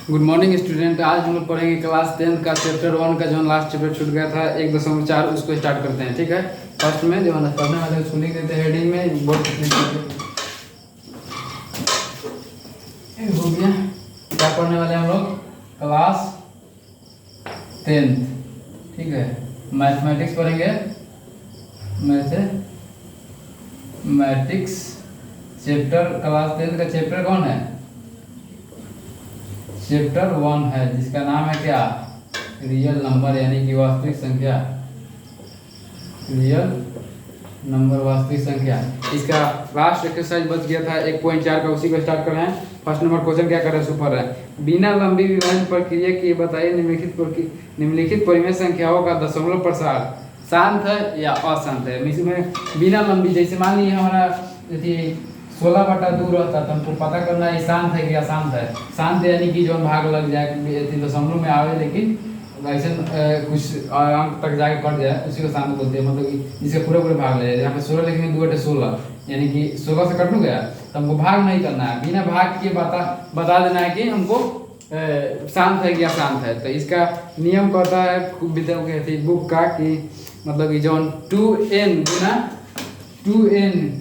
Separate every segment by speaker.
Speaker 1: Good morning student. आज हम लोग पढ़ेंगे क्लास 10 का चैप्टर 1 का जो लास्ट चैप्टर छूट गया था 1.4 उसको स्टार्ट करते हैं। ठीक है, फर्स्ट में जो है पढ़ने वाले उसको लिख देते हैं हेडिंग में बोर्ड हो गया। क्या पढ़ने वाले हम लोग? क्लास 10। ठीक है, मैथमेटिक्स पढ़ेंगे। मैथमेटिक्स चैप्टर क्लास 10 का चैप्टर कौन है? चैप्टर 1 है जिसका नाम है क्या? रियल नंबर यानी कि वास्तविक संख्या। रियल नंबर वास्तविक संख्या। इसका लास्ट एक्सरसाइज बच गया था 1.4 का, उसी को स्टार्ट कर रहे हैं। फर्स्ट नंबर क्वेश्चन क्या कर रहे हैं? सुपर है। बिना लंबी विभाजन प्रक्रिया की बताइए निम्नलिखित परिमेय संख्याओं का दशमलव प्रसार शांत है या अशांत है। इसमें बिना लंबी, जैसे मान लीजिए हमारा 16/2 रहता तो हमको पता करना है शांत है कि अशांत है। शांत यानी कि जो भाग लग जाए दशमलव में आवे लेकिन ऐसे कुछ अंक तक जाके कट जाए उसी को शांत बोलते हैं। मतलब कि जिसके पूरे पूरे भाग ले जाए। यहाँ पे 16 लिखेंगे 2/16 यानी कि 16 से कट गया तो हमको भाग नहीं करना है। बिना भाग के बता देना है कि हमको शांत है कि अशांत है। तो इसका नियम कहता है बुक का कि मतलब कि जो 2n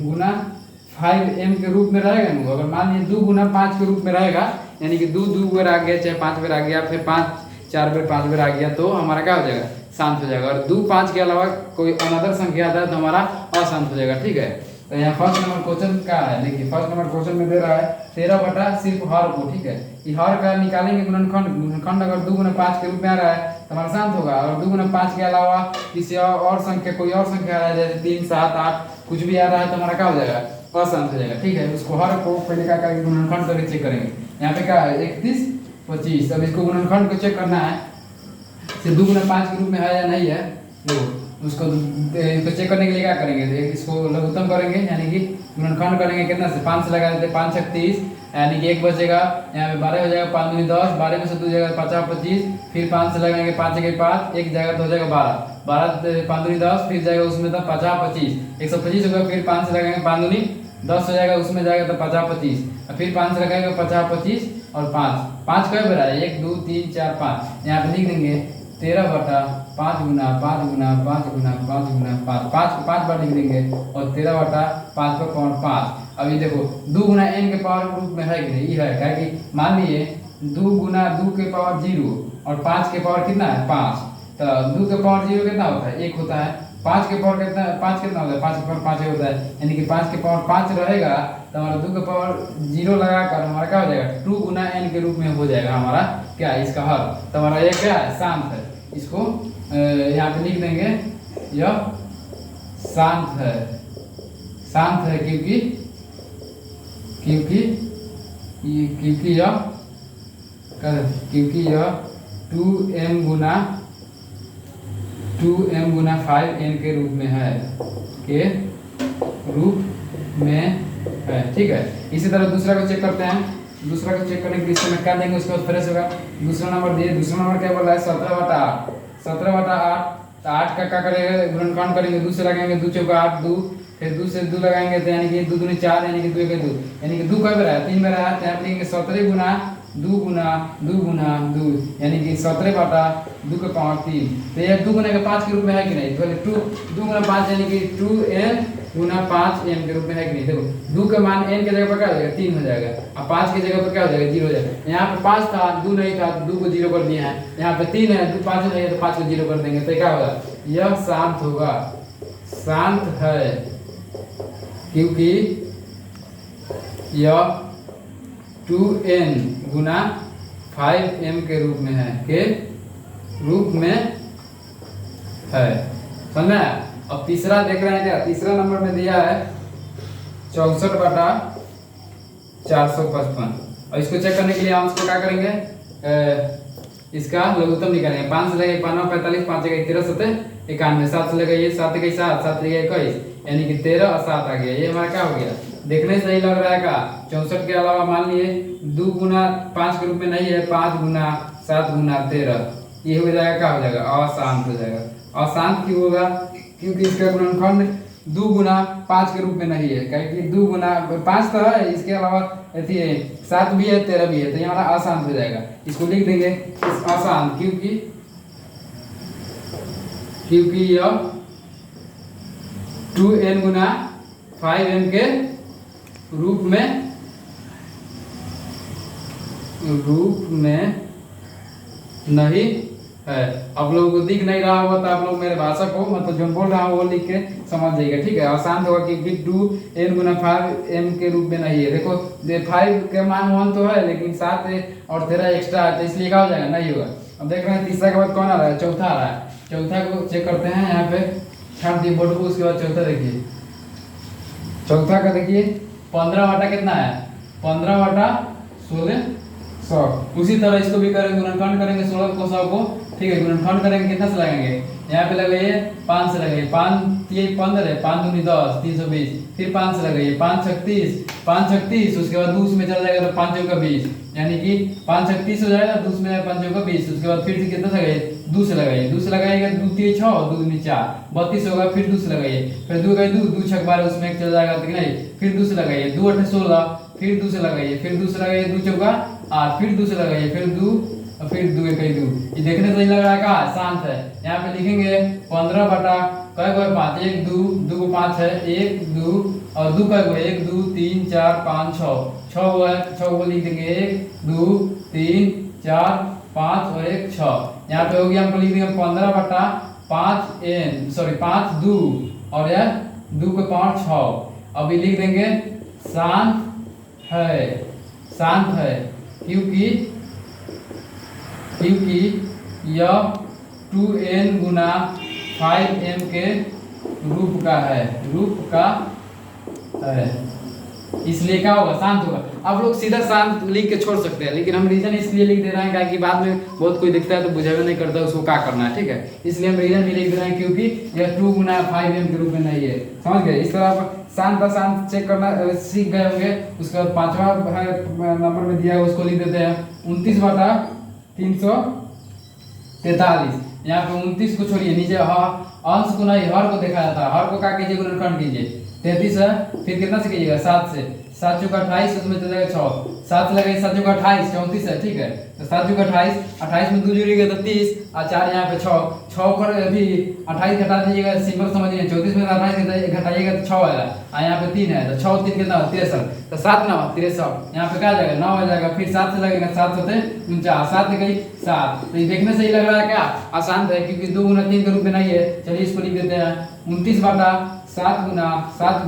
Speaker 1: गुना 5m के रूप में रहेगा ना। अगर मान लीजिए 2 गुना 5 के रूप में रहेगा यानी कि 2 बार आ गया, चाहे 5 बार आ गया, फिर 4 बार 5 बार आ गया तो हमारा क्या हो जाएगा? शांत हो जाएगा। और 2 5 के अलावा कोई अनदर संख्या आता है तो हमारा अशांत हो जाएगा। ठीक है, तो यहाँ फर्स्ट नंबर क्वेश्चन क्या है? देखिए फर्स्ट नंबर क्वेश्चन में दे रहा है 13 बटा सिर्फ हर को। ठीक है, ये हर का निकालेंगे गुणनखंड अगर 2 गुना 5 के रूप में आ रहा है तो हमारा शांत होगा। और 2 गुना 5 के अलावा किसी और संख्या कोई और संख्या आ रहा है जैसे 3 7 8 कुछ भी आ रहा है तो हमारा क्या हो जाएगा? अशांत हो जाएगा। ठीक है, उसको हर को पहले क्या करेंगे? गुणनखंड करके चेक करेंगे। यहाँ पे क्या है? 31 25। अब इसको गुणनखंड को चेक करना है 2 गुना 5 के रूप में है या नहीं है। देखो उसको चेक करने के लिए क्या करेंगे? इसको लघुत्तम करेंगे यानी कि गुणनखंड करेंगे कितना से? 5 से लगा देते, 5 6 30 यानी कि 1 बचेगा। यहाँ पे 12 हो जाएगा, 5 दूनी 10, 12 में से 2 जाएगा 50 25, फिर 5 से लगाएंगे 5 1 5, 1 जाएगा तो हो जाएगा 12, 12 5 दूनी 10, फिर जाएगा उसमें तो 50 25 125 होगा, फिर 5 से लगाएंगे 5 दूनी 10 हो जाएगा, उसमें जाएगा तो 50 25, फिर 5 से लगाएंगे 50 25 और 5 कई बार है? 1 2 3 4 5। यहाँ पे लिख देंगे 13 बटा 5 गुना 5 गुना 5 गुना 5 गुना 5 बार लिख देंगे और 13 बटा 5 पर पावर 5। अभी देखो 2 गुना n के पावर रूप में है कि नहीं? है क्या कि मान लीजिए 2 गुना 2 के पावर 0 और 5 के पावर कितना है? 5। तो 2 के पावर 0 कितना होता है? 1 होता है। 5 के पावर कितना? 5 कितना होता है? 5 के पावर 5 होता है यानी कि 5 के पावर 5 रहेगा तो हमारा 2 के पावर 0 लगाकर हमारा क्या हो जाएगा? 2 गुना n के रूप में हो जाएगा हमारा क्या? इसका हल। तो हमारा ये क्या है? शांत है। इसको यहाँ पे लिख देंगे यह शांत है। शांत है क्योंकि यह 2m गुना 5n के रूप में है ठीक है। इसी तरह दूसरा को चेक करते हैं। दूसरा को चेक करने के लिए इसमें क्या देंगे? उसके बाद फ्रेश होगा। दूसरा नंबर दिए, दूसरा नंबर क्या बोल रहा है? 17/8। 17/8 तो 8 का क्या करेंगे? गुणनखंड करेंगे। 2 से लगाएंगे, 2 चौका 8 2, फिर 2 से 2 लगाएंगे तो यानी कि 2 दूनी 4 यानी कि 2 1 2 यानी कि 2 कई बार है? 3 बार है। तो यहाँ लिखेंगे 17 गुना 2 गुना 2 गुना 2 यानी कि 17 बटा 2 के पावर 3। तो यह 2 गुना के 5 के रूप में है कि नहीं? तो 2 गुना 5 यानी कि 2n गुना 5m के रूप में है कि नहीं? देखो 2 के मान n के जगह पर क्या हो जाएगा? 3 हो जाएगा और 5 के जगह पर क्या हो जाएगा? 0 हो जाएगा। यहाँ पे 5 था, 2 नहीं था तो 2 को 0 कर दिए हैं। यहाँ पे 3 है, 2 5 नहीं है तो 5 को 0 कर देंगे। तो क्या होगा? यह शांत होगा। शांत है क्योंकि यह 2n गुना 5m के रूप में है समझना है। अब तीसरा देख रहे हैं क्या? तीसरा नंबर में दिया है 64 बटा 455 और इसको चेक करने के लिए हम इसको क्या करेंगे? इसका लघुत्तम निकालेंगे। 5 से लगे 5 45, 5 1 13 7 91, 7 से लगे ये 7 1 7 7 1 21 यानी कि 13 और 7 आ गया। ये हमारा क्या हो गया? देखने से सही लग रहा है का? 64 के अलावा मान लिए 2 गुना 5 के रूप में नहीं है, 5 गुना 7 गुना 13 ये हो जाएगा क्या हो जाएगा? अशांत हो जाएगा। अशांत क्यों होगा? क्योंकि इसका गुणनखंड दो गुना पाँच के रूप में नहीं है, क्या कि दो गुना पाँच तो है, इसके अलावा अथी है सात भी है, 13 भी है, तो ये हमारा अशांत हो जाएगा। इसको लिख देंगे अशांत, क्योंकि यह 2n गुना 5m के रूप में नहीं है। आप लोगों को दिख नहीं रहा होगा तो आप लोग मेरे भाषा को मतलब जो बोल रहा हूँ वो लिख के समझ जाइएगा, ठीक है। अशांत होगा क्योंकि 2n गुना 5m के रूप में नहीं है। देखो 5 के मान 1 तो है, लेकिन 7 और 13 एक्स्ट्रा है, तो इसलिए क्या हो जाएगा, नहीं होगा। अब देख रहे हैं तीसरा के बाद कौन आ रहा है, चौथा आ रहा है। चौथा को चेक करते हैं, यहाँ पे छाट दिए बोर्ड को, उसके बाद चौथा देखिए। चौथा का देखिए 15 बटा कितना है, 15 बटा 16 100। उसी तरह इसको भी करेंगे, गुणनखंड करेंगे 16 को 100 को, ठीक है। गुणनखंड करेंगे कितना से लगाएंगे, यहाँ पे लगाइए 5 से लगाइए, 5 ये 15 5 दूनी 10 320, फिर 5 से लगाइए 5 36 5 36, उसके बाद 2 में चला जाएगा तो 5 चौका 20, यानी कि 5 36 हो जाएगा, 2 में 5 चौका 20, उसके बाद फिर से कितना से लगाइए 2 से लगाइए, 2 से लगाइएगा 2 3 6 2 दूनी 4 32 होगा, फिर 2 से लगाइए, फिर 2 गए 2 6 12 उसमें एक चला जाएगा तो नहीं, फिर 2 से लगाइए 2 8 16, फिर 2 से लगाइए, फिर 2 से लगाइए 2 चौका 8, फिर 2 से लगाइए, फिर 2 फिर 2 1 2। ये देखने से लग रहा है कहाँ शांत है। यहाँ पे लिखेंगे 15 बटा कई को 5, 1 2 2 को 5 है, 1 2 और 2 कई को 1 2 3 4 5 6 6 वो है, 6 को लिख देंगे 1 2 3 4 5 और 1 6। यहाँ पे हो गया, हमको लिख देंगे 15 बटा 5 2 और यह 2 के 5 6। अभी लिख देंगे शांत है क्योंकि यह 2n गुना 5m के रूप का है, इसलिए क्या होगा, शांत होगा। आप लोग सीधा शांत लिख के छोड़ सकते हैं, लेकिन हम रीजन इसलिए लिख दे रहे हैं कि बाद में बहुत कोई दिखता है तो बुझावे नहीं करता उसको क्या करना है, ठीक है। इसलिए हम रीजन भी लिख दे रहे हैं क्योंकि यह 2 गुना 5m के रूप में नहीं है, समझ गए। इस तरह आप शांत अशांत चेक करना सीख गए होंगे। उसके बाद 5वां नंबर में दिया है उसको लिख देते हैं 29 बटा 343। यहाँ पे 29 को छोड़िए, नीचे अंश गुना हर को देखा जाता है, हर को क्या कीजिए, गुणनखंड कीजिए। 33 है, फिर कितना से कीजिएगा 7 से, 7 चौका 28, उसमें चला जाएगा 6, 7 से लगाइए 7 चौका 28 34 है, ठीक है। तो 7 चौका 28, 28 में 2 जुड़ेगा तो 30 और 4 यहाँ पे 6 पर अभी 28 घटा दीजिएगा, सिंपल समझिए। 34 में 28 घटाइएगा तो 6 आएगा, और यहाँ पे 3 है तो 6 3 कितना 63, तो 7 9 63, यहाँ पे क्या आ जाएगा 9 आ जाएगा। फिर 7 से लगेगा 7 होते 49, 7 गई 7। तो ये देखने से ही लग रहा है क्या आसान है, क्योंकि 2 गुना 3 के रूप में नहीं है। चलिए इसको लिख देते हैं 29 बटा 7 गुना 7,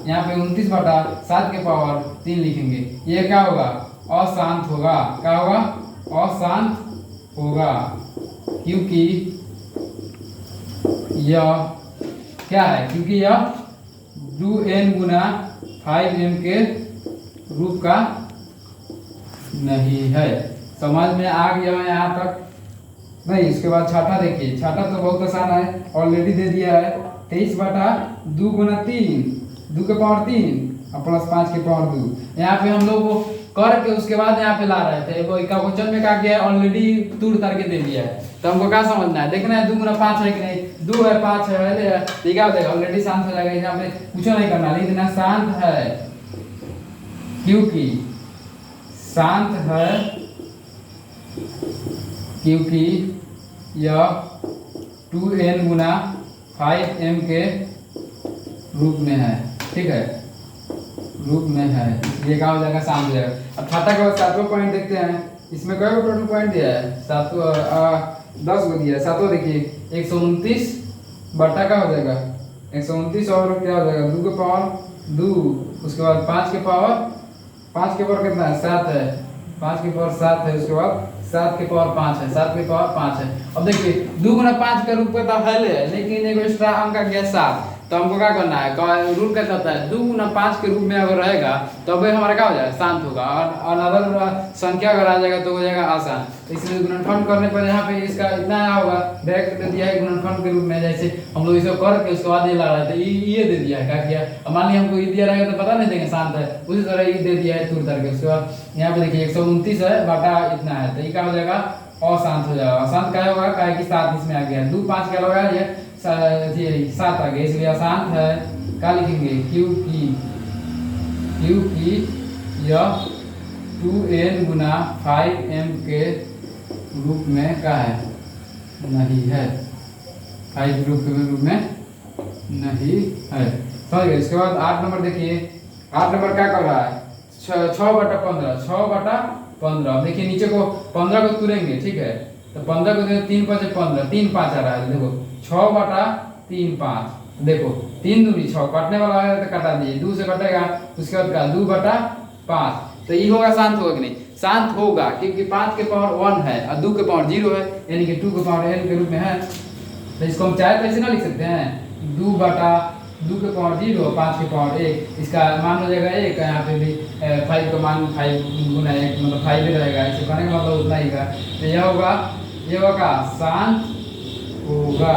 Speaker 1: यहाँ पे 29 बटा 7 के पावर 3 लिखेंगे। ये क्या होगा, अशांत होगा। क्या होगा, अशांत होगा, क्योंकि यह क्या है, क्योंकि यह 2n गुना 5m के रूप का नहीं है। समझ में आ गया है यहाँ तक? नहीं, इसके बाद छठा देखिए। छठा तो बहुत आसान है, ऑलरेडी दे दिया है। 23 बटा 2 गुना 3, 2 के पावर 3 और प्लस 5 के पावर 2। यहाँ पे हम लोग को करके उसके बाद यहाँ पे ला रहे थे, वो क्वेश्चन में क्या किया है, ऑलरेडी तूड़ तार के दे दिया है। तो हमको क्या समझना है, देखना है 2 गुना 5 है कि नहीं, 2 है 5 है, ठीक है। ऑलरेडी शांत हो जाएगा, यहाँ पे कुछ नहीं करना, लिख देना शांत है, क्योंकि शांत है क्योंकि यह 2n गुना 5m के रूप में है, ठीक है, रूप में है, इसलिए क्या हो जाएगा, शांत हो जाएगा। अब छठा के बाद 7वां पॉइंट देखते हैं। इसमें कई टोटल पॉइंट दिया है, 10 को दिया है। 7वां देखिए 129 बटा का हो जाएगा 129 और क्या हो जाएगा 2 के पावर 2, उसके बाद 5 के पावर कितना है 7 है, 5 के पावर 7 है, उसके बाद 7 के पावर 5 है, 7 के पावर 5 है। अब देखिए 2 गुना 5 के रूप में तो है, लेकिन एक एक्स्ट्रा अंक आ गया 7, तो हमको क्या करना है, रूल क्या कहता है 2 गुना 5 के रूप में अगर रहेगा तो अब हमारा क्या हो जाएगा, शांत होगा। और अनदर संख्या अगर आ जाएगा तो हो जाएगा आसान। इसलिए गुणनखंड करने पर यहाँ पे इसका इतना आया होगा, डायरेक्ट दे दिया है गुणनखंड के रूप में। जैसे हम लोग इसको करके उसके बाद ये ला रहे थे, ये दे दिया है, क्या किया, मान लिया हमको ये दिया रहेगा तो पता नहीं देंगे शांत है, उसी तरह ये दे दिया है तूर तार के। उसके बाद यहाँ पे देखिए 129 है बटा इतना है, तो ये क्या हो जाएगा, अशांत हो जाएगा। अशांत क्या होगा, क्या कि 7 इसमें आ गया, 2 5 क्या लगा ये सात आ गया, इसलिए आसान है। क्या लिखेंगे क्यू की यह 2n गुना 5m के रूप में क्या है, नहीं है, 5 ग्रुप के रूप में नहीं है। समझ गए। इसके बाद 8 नंबर देखिए, 8 नंबर क्या कर रहा है, 6/15, 6/15। देखिए नीचे को 15 को तुरेंगे, ठीक है, तो 15 को 3 5 15, 3 5 आ रहा है, देखो 6/3 5, देखो 3 दूनी 6, काटने वाला है तो काटा दिए, 2 से कटेगा, उसके बाद का 2/5, तो ये होगा, शांत होगा कि नहीं, शांत होगा, क्योंकि 5 के पावर 1 है और 2 के पावर 0 है, यानी कि 2 के पावर n के रूप में है। तो इसको हम चाहे तो ऐसे ना लिख सकते हैं, 2 के पावर 0, 5 के पावर 1, इसका मान हो जाएगा 1, यहाँ पे भी 5 का मान 5 गुना 1 मतलब 5 ही रहेगा, इसे करने का मतलब उतना ही का। तो यह होगा, ये होगा शांत होगा,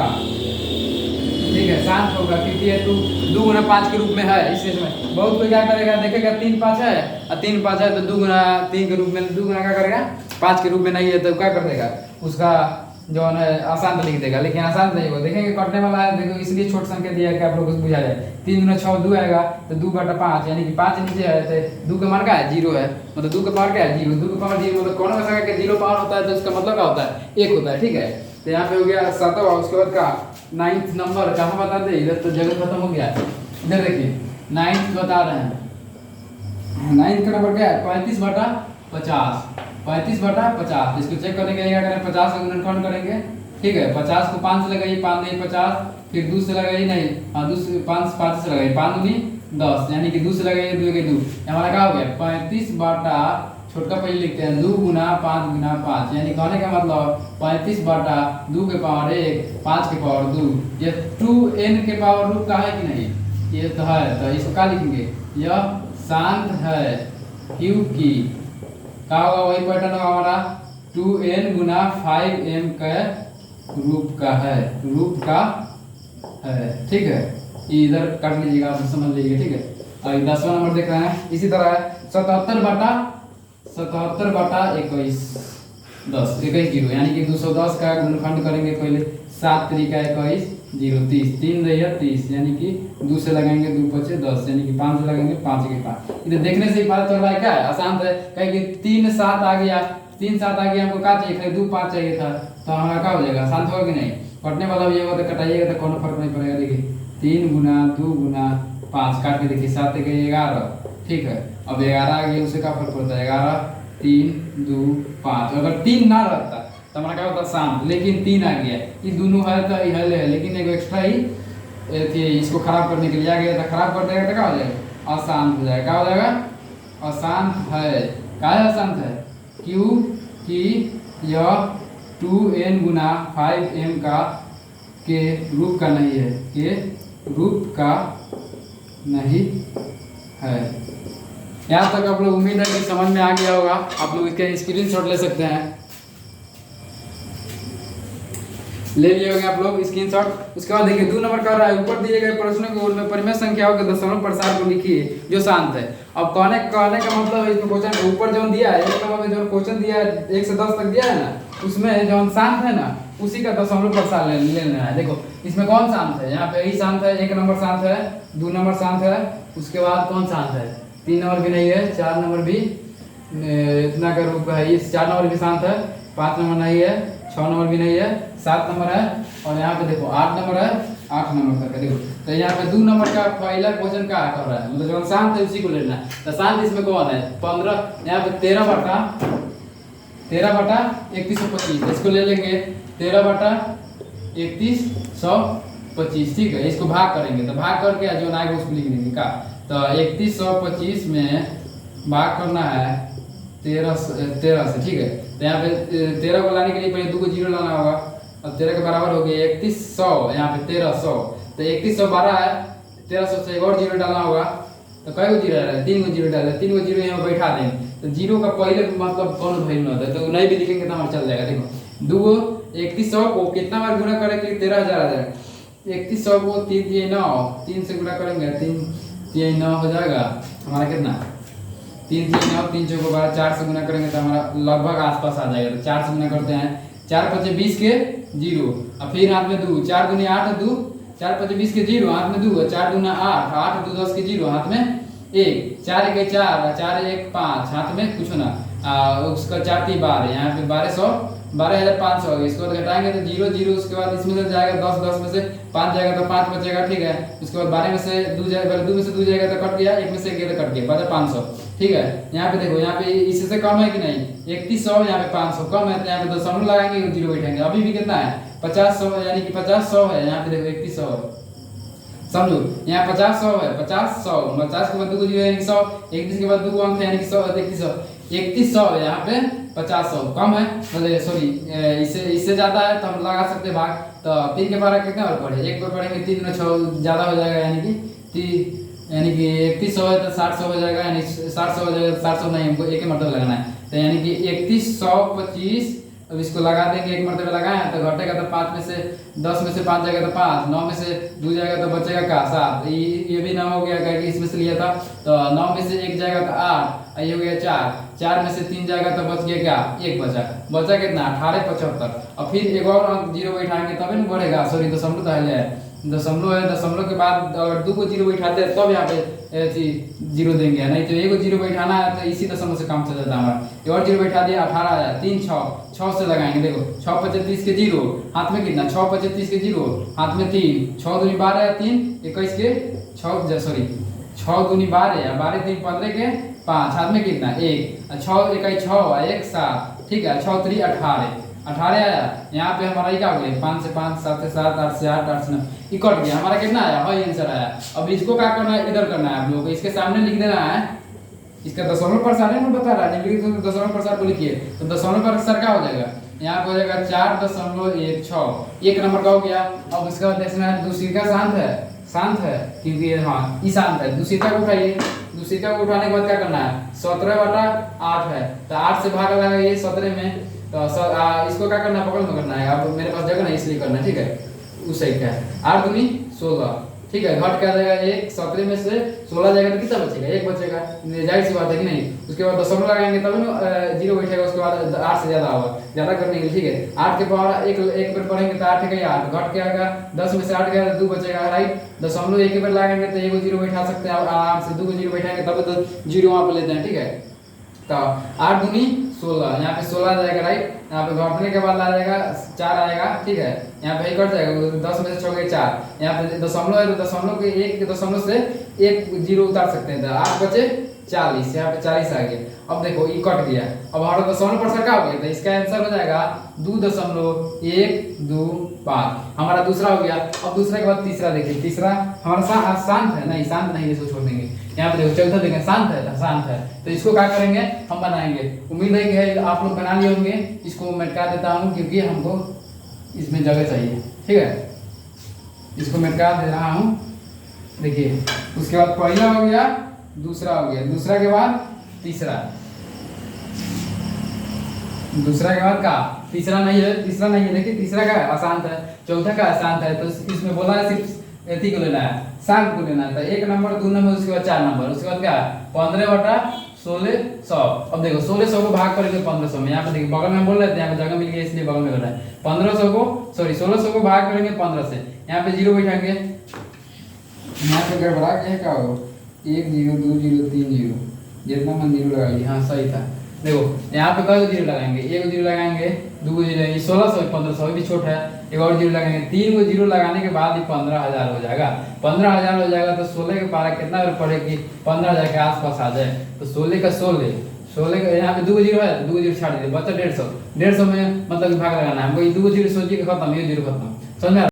Speaker 1: ठीक है, शांत होगा, क्योंकि ये 2 गुना 5 के रूप में है। इसमें बहुत कोई क्या करेगा, देखेगा 3 5 है और 3 5 है, तो 2 गुना 3 के रूप में, 2 गुना क्या करेगा 5 के रूप में नहीं है, तो क्या कर देगा, उसका जो है आसान लिख देगा, लेकिन आसान नहीं होगा। देखेंगे कटने वाला है, देखो इसलिए छोट संख्या दिया है कि आप लोगों को बुझा जाए। 3 गुना 6 2 आएगा, तो 2/5, यानी कि 5 नीचे है, तो 2 का मान क्या है 0 है, मतलब 2 का पावर क्या है 0, 2 का पावर 0 मतलब कौन सा संख्या का 0 पावर होता है, तो उसका मतलब क्या होता है 1 होता है, ठीक है। तो यहाँ पे हो गया 7वां। उसके बाद का 9th नंबर कहाँ बता दे, इधर तो जगह खत्म हो गया, इधर देखिए 9th बता रहे हैं, 9th का नंबर क्या है 35/50, 35/50। इसको चेक करेंगे, क्या करें 50 का गुणनखंड करेंगे, ठीक है, 50 को 5 से लगाइए, 5 नहीं 50, फिर 2 से लगाइए, नहीं हाँ 2 से 5 से लगाइए, 5 दूनी 10, यानी कि 2 से लगाइए, 2 के 2, हमारा क्या हो गया 35 छोटका पहले लिखते हैं 2 गुना 5 गुना 5, यानी कहने का मतलब 35/2 के पावर 1, 5 के पावर 2, ये 2n के पावर रूप का है कि नहीं, ये तो है, तो इसको क्या लिखेंगे, यह शांत है, क्योंकि क्या होगा, वही पैटर्न होगा हमारा 2n गुना 5m के रूप का है, रूप का है, ठीक है। इधर काट लीजिएगा, आप समझ लीजिएगा, ठीक है। और 10वां नंबर देख रहे हैं, इसी तरह है 77/21, 10 21 0, यानी कि 210 का गुणनखंड करेंगे पहले, 7 3 का 21 0 30, 3 रही है 30, यानी कि 2 से लगाएंगे 2 5 10, यानी कि 5 से लगाएंगे 5 के 5। इधर देखने से ही पता चल रहा है क्या है, आसान है, कहेंगे 3 7 आ गया, 3 7 आ गया, हमको क्या चाहिए 2 5 चाहिए था, तो हमारा क्या हो जाएगा, शांत होगा कि नहीं, कटने वाला भी होगा तो कटाइएगा तो कोनो फर्क नहीं पड़ेगा। देखिए 3 गुना 2 गुना 5 काट के देखिए, 7 के 11, ठीक है, अब 11 आ गया, उससे क्या फर्क पड़ता है, 11 3 2 5, अगर 3 ना रहता तो हमारा क्या होता शांत, लेकिन 3 आ गया, ये दोनों है तो ये है, लेकिन एक एक्स्ट्रा ही थी, इसको खराब करने के लिए आ गया था, खराब कर देगा तो क्या हो जाएगा, अशांत हो जाएगा, क्या हो जाएगा, अशांत है। क्या है अशांत है, क्यों कि यह 2n गुना 5m का के रूप का नहीं है, के रूप का नहीं है। यहाँ तक आप लोग उम्मीद है कि समझ में आ गया होगा, आप लोग इसके स्क्रीनशॉट ले सकते हैं, ले लिए होंगे आप लोग स्क्रीनशॉट। उसके बाद देखिए 2 नंबर कर रहा है, ऊपर दिए गए प्रश्नों के में परिमेय संख्याओं के दशमलव प्रसार को लिखिए जो शांत है। अब कहने का मतलब इसमें क्वेश्चन ऊपर जो दिया है, एक नंबर में जो क्वेश्चन दिया है 1 से 10 तक दिया है ना, उसमें जो शांत है ना उसी का दशमलव प्रसार ले लेना है। देखो इसमें कौन शांत है, यहाँ पे यही शांत है, 1 नंबर शांत है, 2 नंबर शांत है, उसके बाद कौन शांत है, 3 नंबर भी नहीं है, 4 नंबर भी इतना का रूप है, ये 4 नंबर भी शांत है, 5 नंबर नहीं है, 6 नंबर भी नहीं है, 7 नंबर है, और यहाँ पे देखो 8 नंबर है, 8 नंबर तक है। देखो तो यहाँ पे 2 नंबर का पहला क्वेश्चन क्या कर रहा है, मतलब जो शांत है उसी को लेना है। तो शांत इसमें कौन है 15, यहाँ पे 13/3125, इसको ले लेंगे 13/3125, ठीक है। इसको भाग करेंगे तो भाग करके जो आएगा उसको लिख देंगे का, तो 3125 में भाग करना है 13 से, ठीक है। तो यहाँ पे 13 को लाने के लिए पहले 2 को 0 लाना होगा, अब 13 के बराबर हो गया 3100, यहाँ पे 1300, तो 3112 है, 1300 से एक और 0 डालना होगा, तो कई को 0 डाला है, 3 को 0 डाला है, 3 को 0 यहाँ बैठा देंगे, तो 0 का पहले मतलब कौन वैल्यू होता है, तो नहीं भी लिखेंगे तो हमारा चल जाएगा। देखो 2 3100 को कितना बार गुना करेंगे 13,000 आ जाएगा, 3100 को 3 9, 3 से गुना करेंगे 3 9 हो जाएगा हमारा कितना 3 3 9, 3 चौको 12, 4 से गुना करेंगे तो हमारा लगभग आसपास आ जाएगा। तो 4 से गुना करते हैं, 4 5 20 के जीरो, और फिर हाथ में दो, 4 दूनी 8, दो 4 5 20 के जीरो, हाथ में दो, 4 दूना 8, 8 2 10 के जीरो, हाथ में 1, 4 1 4, 4 1 5, हाथ में कुछ ना, उसका 4 3 12, यहाँ पे 1200 12,500, इसको घटाएंगे तो जीरो जीरो, उसके बाद इसमें से जाएगा 10, 10 में से 5 जाएगा तो 5 बचेगा, ठीक है। उसके बाद 12 में से 2 जाएगा, 2 में से 2 जाएगा तो कट गया, 1 में से 1 गया तो कट गया, बचा 500, ठीक है। यहाँ पे देखो, यहाँ पे इससे कम है कि नहीं, 3100, यहाँ पे 500 कम है, तो यहाँ पे दशमलव लगाएंगे, जीरो बैठेंगे, अभी भी कितना है 50 100, यानी कि 50 100 है, यहाँ पे देखो 3100 समझो, यहाँ 50 100 है, 50 100, 50 के बाद 2 जीरो यानी 100, 31 के बाद 2 अंक है यानी कि 100, 3100 है, यहाँ पे 50 100 कम है, मतलब सॉरी इससे ज्यादा है तो हम लगा सकते हैं भाग। तो 3 के बार कितना बार पढ़े, एक बार पढ़ेंगे, 3 में 6 ज्यादा हो जाएगा, यानी कि 3100 है तो 60 हो जाएगा, यानी 60 हो जाएगा, 60 नहीं, हमको एक ही मरतबा लगाना है, तो यानी कि 3125। अब इसको लगा देंगे, एक मरतबा लगाए तो घटेगा तो 5 में से 10 में से 5 जाएगा तो 5, 9 में से 2 जाएगा तो बचेगा का 7, ये भी 9 हो गया क्योंकि इसमें से लिया था, तो 9 में से 1 जाएगा तो 8, ये हो गया 4, 4 में से 3 जाएगा तो बच गया क्या, 1 बचा कितना 1875, और फिर एक और अंक जीरो बैठाएंगे तभी ना बढ़ेगा, सॉरी दशमलव तो है, दशमलव है, दशमलव के बाद अगर 2 को जीरो बैठाते हैं तब यहाँ पे जीरो देंगे, नहीं तो 1 को जीरो बैठाना है तो इसी दशमलव से काम चल जाता है हमारा। ये और जीरो बैठा दिया, 18 आया, 3 6 से लगाएंगे, देखो 6 5 30 के जीरो, हाथ में कितना 6 5 30 के जीरो, हाथ में 3, 6 दूनी 12, 3 21 के 6, सॉरी 6 दूनी 12, 12 3 15 के 5, हाथ में कितना 1, 6 1 6, 1 7, ठीक है, 6 3 18 आया, यहाँ पे हमारा क्या हो गया, 5 से 5, 7 से 7, 8 से 8, 8 से 9, ये कट गया, हमारा कितना आया, वही आंसर आया। अब इसको क्या करना है, इधर करना है आप लोगों को, इसके सामने लिख देना है, इसका दशमलव प्रसार है ना बता रहा है, दशमलव प्रसार को लिखिए, तो दशमलव प्रसार क्या हो जाएगा, यहाँ पे हो जाएगा 4.16, एक नंबर का हो गया। अब उसके बाद देखना है दूसरी का शांत है क्योंकि हाँ ये शांत है, दूसरी का उठाइए, दूसरी का उठाने के बाद क्या करना है, 17/8 है, तो 8 से भाग लगाइए 17 में, तो इसको क्या करना है, बगल में करना है, अब मेरे पास जगह नहीं इसलिए करना है, ठीक है, उस साइड का है, 8 दूनी 16, ठीक है, घट क्या जाएगा 1, 17 में से 16 जाएगा तो कितना बचेगा, 1 बचेगा, जाहिर सी बात है कि नहीं। उसके बाद दशमलव लगाएंगे तब ना जीरो बैठेगा, उसके बाद 8 से ज्यादा होगा, ज्यादा करने के लिए, ठीक है, 8 के पावर एक बार पढ़ेंगे तो 8 का 8, घट के आएगा 10 में से 8 गया तो 2 बचेगा, राइट। दशमलव एक बार लगाएंगे तो 1 जीरो बैठा सकते हैं आराम से, 2 जीरो बैठाएंगे तब तो जीरो वहां पे लेते हैं, ठीक है। तो 8 दूनी 16, यहाँ पे 16 जाएगा, राइट, यहाँ पे घटने के बाद आ जाएगा 4 आएगा, ठीक है, यहाँ पे कट जाएगा, 10 में से 6 गए 4, यहाँ पे दशमलव है तो दशमलव के 1 के दशमलव से 1 जीरो उतार सकते हैं, तो 8 बचे 40, यहाँ पे 40 आ गया। अब देखो ये कट गया, अब हमारा दशमलव प्रसार क्या हो गया, तो इसका आंसर हो जाएगा 2.125, हमारा दूसरा हो गया। अब दूसरे के बाद तीसरा देखिए, तीसरा हमारा शांत है, नहीं शांत नहीं, इसको छोड़ देंगे, यहाँ पे देखो चौथा देखें, शांत है, तो इसको क्या करेंगे, हम बनाएंगे, उम्मीद है कि आप लोग बना लिए होंगे। इसको मैं क्या देता हूँ क्योंकि हमको इसमें जगह चाहिए, ठीक है, इसको मैं क्या दे रहा हूँ, देखिए उसके बाद पहला हो गया, दूसरा हो गया, दूसरा के बाद तीसरा, दूसरा के बाद का तीसरा नहीं है, देखिए तीसरा का अशांत है, चौथा का अशांत है, तो इसमें बोला है सिर्फ एथी को लेना है, शांत को लेना है, तो 1 नंबर 2 नंबर उसके बाद 4 नंबर, उसके बाद क्या 15/1600। अब देखो 1600 को भाग करेंगे 1500 में, यहाँ पे देखिए बगल में बोल रहे थे, यहाँ पे जगह मिल गई इसलिए बगल में कर रहा है, 1600 को भाग करेंगे 15 से, यहाँ पे जीरो बैठाएंगे, यहाँ पे गड़बड़ा गया क्या होगा, 1 0 2 0 3 0, जितना मन जीरो लगा लिया, हाँ सही था। देखो यहाँ पे कई जीरो लगाएंगे, 1 जीरो लगाएंगे, 2 जीरो, 1600 1500 भी छोटा है, एक और जीरो लगाएंगे, 3 जीरो लगाने के बाद ही 15,000 हो जाएगा, 15,000 हो जाएगा, तो 16 के पारा कितना पड़ेगी, 15,000 के आसपास आ जाए, तो 16 का 16 का यहाँ पे 2 जीरो है, 2 जीरो छाड़ दीजिए, बचा 150 में मतलब भाग लगाना है हमको, ये 2 जीरो सोचिए खत्म, ये जीरो खत्म, समझ में।